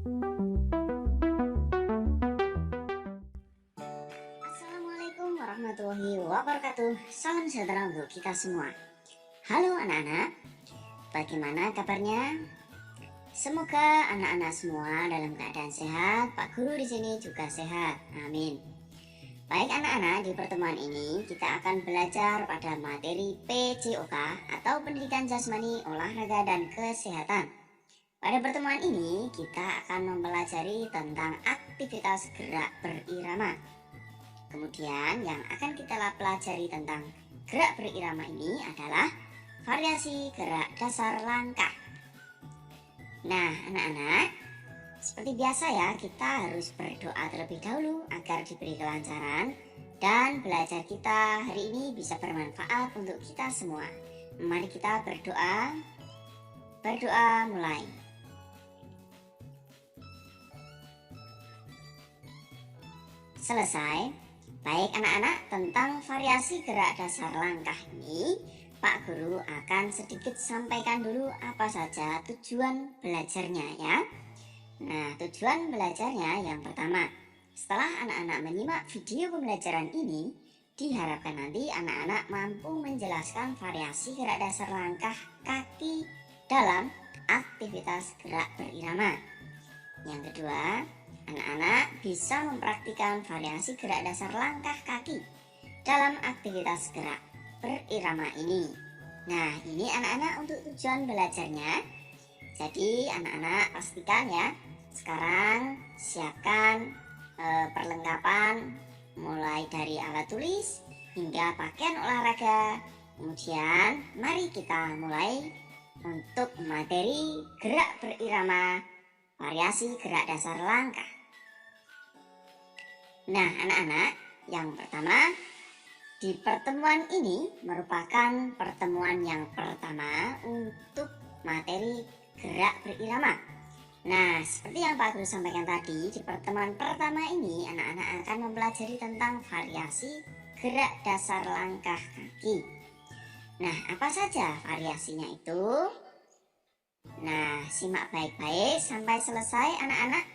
Assalamualaikum warahmatullahi wabarakatuh. Salam sejahtera untuk kita semua. Halo anak-anak, bagaimana kabarnya? Semoga anak-anak semua dalam keadaan sehat. Pak Guru di sini juga sehat. Amin. Baik anak-anak, di pertemuan ini kita akan belajar pada materi PJOK atau Pendidikan Jasmani, Olahraga dan Kesehatan. Pada pertemuan ini kita akan mempelajari tentang aktivitas gerak berirama. Kemudian yang akan kita pelajari tentang gerak berirama ini adalah variasi gerak dasar langkah. Nah anak-anak, seperti biasa ya, kita harus berdoa terlebih dahulu agar diberi kelancaran dan belajar kita hari ini bisa bermanfaat untuk kita semua. Mari kita berdoa. Berdoa mulai. Selesai. Baik anak-anak, tentang variasi gerak dasar langkah ini Pak Guru akan sedikit sampaikan dulu apa saja tujuan belajarnya ya. Nah, tujuan belajarnya yang pertama, setelah anak-anak menyimak video pembelajaran ini, diharapkan nanti anak-anak mampu menjelaskan variasi gerak dasar langkah kaki dalam aktivitas gerak berirama. Yang kedua, anak-anak bisa mempraktikkan variasi gerak dasar langkah kaki dalam aktivitas gerak berirama ini. Nah, ini anak-anak untuk tujuan belajarnya. Jadi anak-anak pastikan ya, sekarang siapkan perlengkapan mulai dari alat tulis hingga pakaian olahraga. Kemudian mari kita mulai untuk materi gerak berirama, variasi gerak dasar langkah. Nah anak-anak, yang pertama, di pertemuan ini merupakan pertemuan yang pertama untuk materi gerak berirama. Nah, seperti yang Pak Guru sampaikan tadi, di pertemuan pertama ini anak-anak akan mempelajari tentang variasi gerak dasar langkah kaki. Nah, apa saja variasinya itu? Nah, simak baik-baik sampai selesai anak-anak,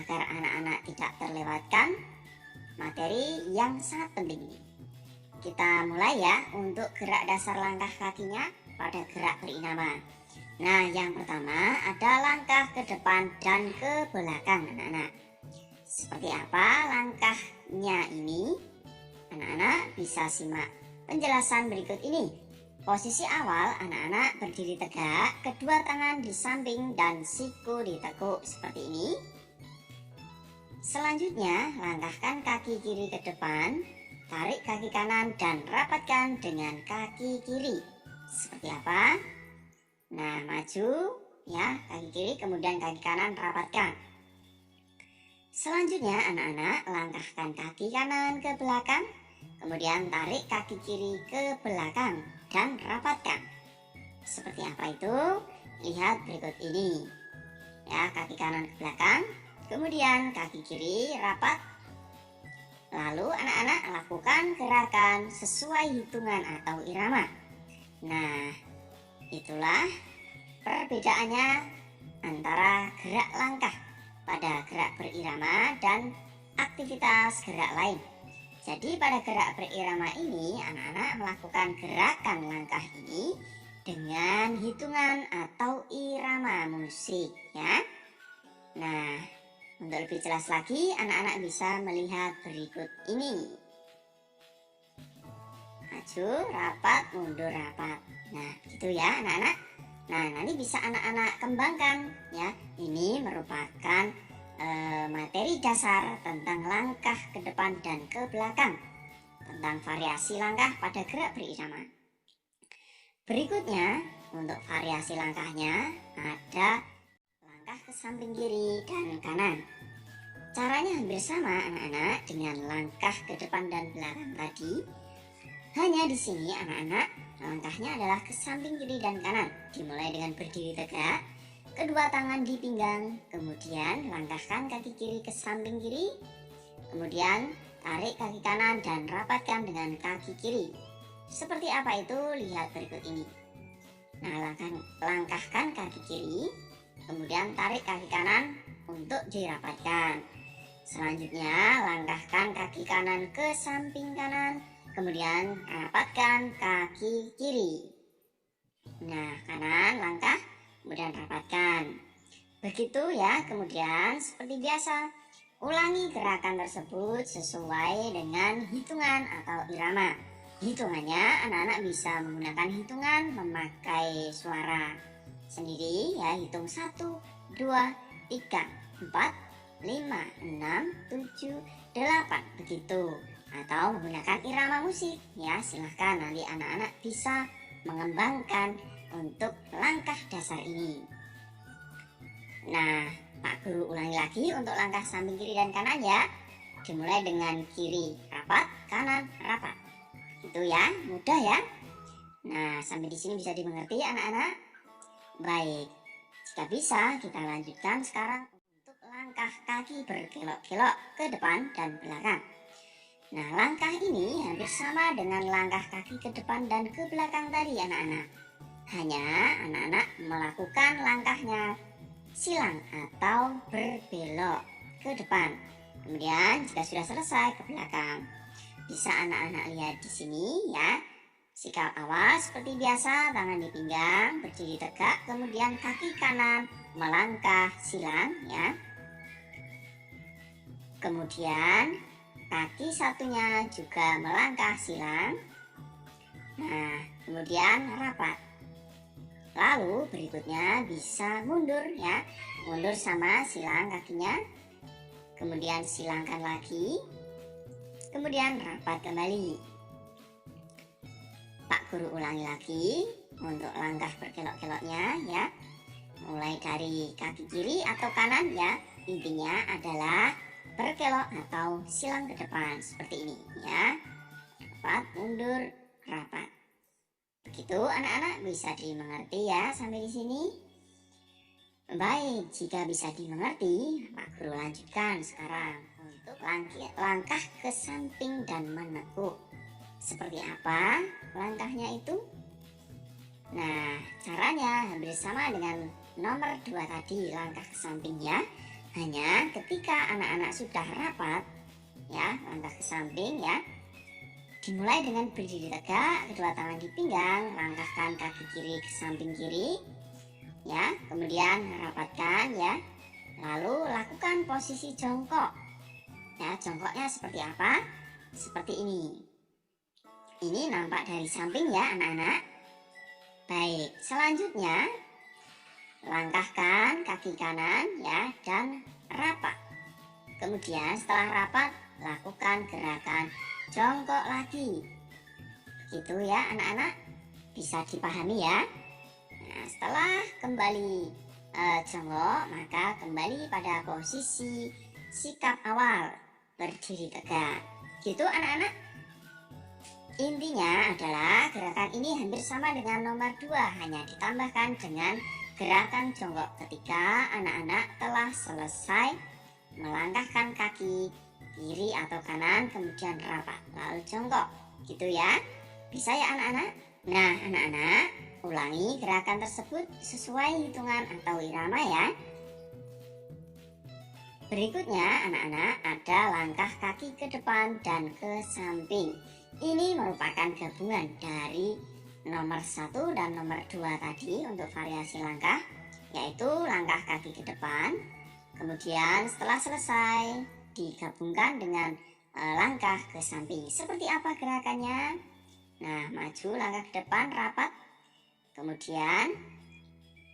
agar anak-anak tidak terlewatkan materi yang sangat penting ini. Kita mulai ya untuk gerak dasar langkah kakinya pada gerak berirama. Nah, yang pertama ada langkah ke depan dan ke belakang anak-anak. Seperti apa langkahnya ini? Anak-anak bisa simak penjelasan berikut ini. Posisi awal anak-anak berdiri tegak, kedua tangan di samping dan siku ditekuk seperti ini. Selanjutnya, langkahkan kaki kiri ke depan, tarik kaki kanan dan rapatkan dengan kaki kiri. Seperti apa? Nah, maju ya, kaki kiri kemudian kaki kanan rapatkan. Selanjutnya anak-anak langkahkan kaki kanan ke belakang, kemudian tarik kaki kiri ke belakang dan rapatkan. Seperti apa itu? Lihat berikut ini. Ya, kaki kanan ke belakang, kemudian kaki kiri rapat. Lalu anak-anak lakukan gerakan sesuai hitungan atau irama. Nah, itulah perbedaannya antara gerak langkah pada gerak berirama dan aktivitas gerak lain. Jadi pada gerak berirama ini anak-anak melakukan gerakan langkah ini dengan hitungan atau irama musik ya. Nah, untuk lebih jelas lagi anak-anak bisa melihat berikut ini. Maju, rapat, mundur, rapat. Nah, gitu ya anak-anak. Nah, nanti bisa anak-anak kembangkan ya. Ini merupakan materi dasar tentang langkah ke depan dan ke belakang, tentang variasi langkah pada gerak berirama. Berikutnya, untuk variasi langkahnya ada langkah ke samping kiri dan kanan. Caranya hampir sama anak-anak dengan langkah ke depan dan belakang tadi. Hanya di sini anak-anak langkahnya adalah ke samping kiri dan kanan. Dimulai dengan berdiri tegak, kedua tangan di pinggang, kemudian langkahkan kaki kiri ke samping kiri, kemudian tarik kaki kanan dan rapatkan dengan kaki kiri. Seperti apa itu? Lihat berikut ini. Nah, langkahkan kaki kiri, kemudian tarik kaki kanan untuk dirapatkan. Selanjutnya, langkahkan kaki kanan ke samping kanan, kemudian rapatkan kaki kiri. Nah, kanan langkah, kemudian rapatkan. Begitu ya, kemudian seperti biasa, ulangi gerakan tersebut sesuai dengan hitungan atau irama. Hitungannya, anak-anak bisa menggunakan hitungan memakai suara sendiri ya, hitung 1, 2, 3, 4, 5, 6, 7, 8 begitu, atau menggunakan irama musik ya. Silahkan nanti anak-anak bisa mengembangkan untuk langkah dasar ini. Nah, Pak Guru ulangi lagi untuk langkah samping kiri dan kanan ya. Dimulai dengan kiri rapat, kanan rapat. Itu ya, mudah ya. Nah, sampai di sini bisa dimengerti anak-anak? Baik, jika bisa kita lanjutkan sekarang untuk langkah kaki berkelok-kelok ke depan dan belakang. Nah, langkah ini hampir sama dengan langkah kaki ke depan dan ke belakang tadi anak-anak. Hanya anak-anak melakukan langkahnya silang atau berbelok ke depan. Kemudian jika sudah selesai ke belakang. Bisa anak-anak lihat di sini ya. Sikap awal seperti biasa, tangan di pinggang, berdiri tegak, kemudian kaki kanan melangkah silang ya. Kemudian kaki satunya juga melangkah silang. Nah, kemudian rapat. Lalu berikutnya bisa mundur ya. Mundur sama silang kakinya. Kemudian silangkan lagi. Kemudian rapat kembali. Pak Guru ulangi lagi untuk langkah berkelok-keloknya ya. Mulai dari kaki kiri atau kanan ya. Intinya adalah berkelok atau silang ke depan seperti ini ya. Rapat, mundur, rapat. Begitu anak-anak, bisa dimengerti ya sampai di sini? Baik, jika bisa dimengerti, Pak Guru lanjutkan sekarang untuk langkah ke samping dan menekuk. Seperti apa langkahnya itu? Nah, caranya hampir sama dengan nomor 2 tadi, langkah ke samping ya. Hanya ketika anak-anak sudah rapat ya, langkah ke samping ya, dimulai dengan berdiri tegak, kedua tangan di pinggang, langkahkan kaki kiri ke samping kiri ya, kemudian rapatkan ya. Lalu lakukan posisi jongkok ya. Jongkoknya seperti apa? Seperti ini. Ini nampak dari samping ya anak-anak. Baik, selanjutnya langkahkan kaki kanan ya dan rapat. Kemudian setelah rapat, lakukan gerakan jongkok lagi. Begitu ya anak-anak, bisa dipahami ya. Nah, setelah kembali jongkok, maka kembali pada posisi sikap awal, berdiri tegak. Gitu anak-anak. Intinya adalah gerakan ini hampir sama dengan nomor 2, hanya ditambahkan dengan gerakan jongkok ketika anak-anak telah selesai melangkahkan kaki kiri atau kanan, kemudian rapat, lalu jongkok. Gitu ya. Bisa ya anak-anak? Nah anak-anak, ulangi gerakan tersebut sesuai hitungan atau irama ya. Berikutnya anak-anak ada langkah kaki ke depan dan ke samping. Ini merupakan gabungan dari nomor 1 dan nomor 2 tadi untuk variasi langkah, yaitu langkah kaki ke depan, kemudian setelah selesai digabungkan dengan langkah ke samping. Seperti apa gerakannya? Nah, maju langkah ke depan, rapat, kemudian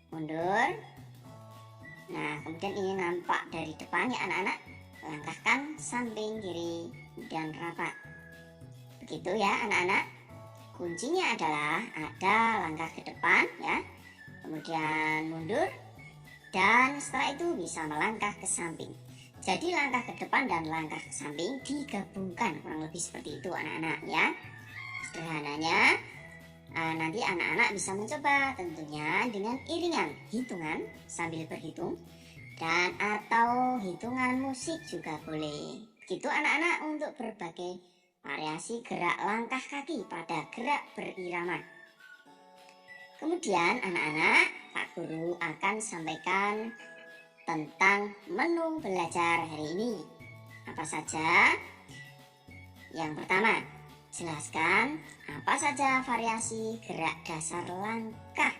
mundur. Nah, kemudian ini nampak dari depannya anak-anak, langkahkan samping kiri, kemudian rapat. Begitu ya anak-anak. Kuncinya adalah ada langkah ke depan ya, kemudian mundur, dan setelah itu bisa melangkah ke samping. Jadi langkah ke depan dan langkah ke samping digabungkan, kurang lebih seperti itu anak-anak ya. Sederhananya nanti anak-anak bisa mencoba tentunya dengan iringan hitungan sambil berhitung, dan atau hitungan musik juga boleh. Begitu anak-anak untuk berbagai variasi gerak langkah kaki pada gerak berirama. Kemudian anak-anak, Pak Guru akan sampaikan tentang menu belajar hari ini. Apa saja? Yang pertama, jelaskan apa saja variasi gerak dasar langkah.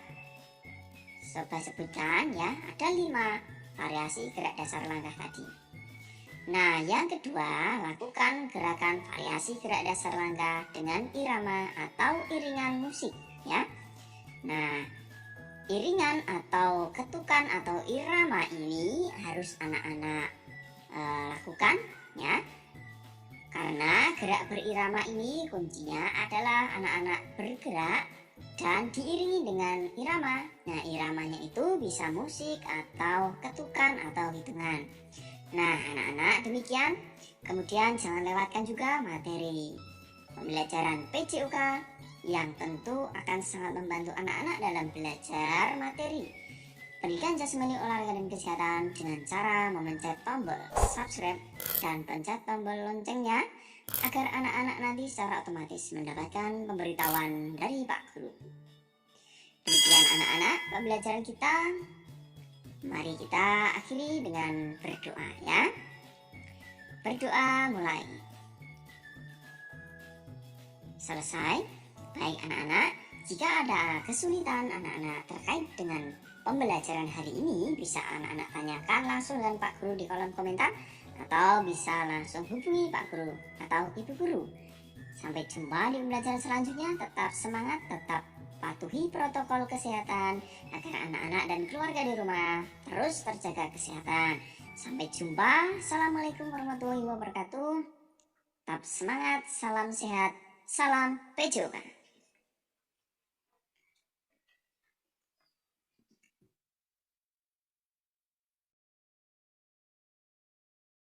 Coba sebutkan ya, ada 5 variasi gerak dasar langkah tadi. Nah, yang kedua, lakukan gerakan variasi gerak dasar langkah dengan irama atau iringan musik ya. Nah, iringan atau ketukan atau irama ini harus anak-anak lakukan ya. Karena gerak berirama ini kuncinya adalah anak-anak bergerak dan diiringi dengan irama. Nah, iramanya itu bisa musik atau ketukan atau hitungan. Nah, anak-anak demikian. Kemudian jangan lewatkan juga materi pembelajaran PJOK yang tentu akan sangat membantu anak-anak dalam belajar materi pendidikan jasmani, olahraga dan kesehatan dengan cara memencet tombol subscribe dan pencet tombol loncengnya agar anak-anak nanti secara otomatis mendapatkan pemberitahuan dari Pak Guru. Demikian anak-anak pembelajaran kita. Mari kita akhiri dengan berdoa ya. Berdoa mulai. Selesai. Baik anak-anak, jika ada kesulitan anak-anak terkait dengan pembelajaran hari ini, bisa anak-anak tanyakan langsung dengan Pak Guru di kolom komentar, atau bisa langsung hubungi Pak Guru atau Ibu Guru. Sampai jumpa di pembelajaran selanjutnya. Tetap semangat, tetap patuhi protokol kesehatan agar anak-anak dan keluarga di rumah terus terjaga kesehatan. Sampai jumpa. Assalamualaikum warahmatullahi wabarakatuh. Tetap semangat, salam sehat, salam PJOK.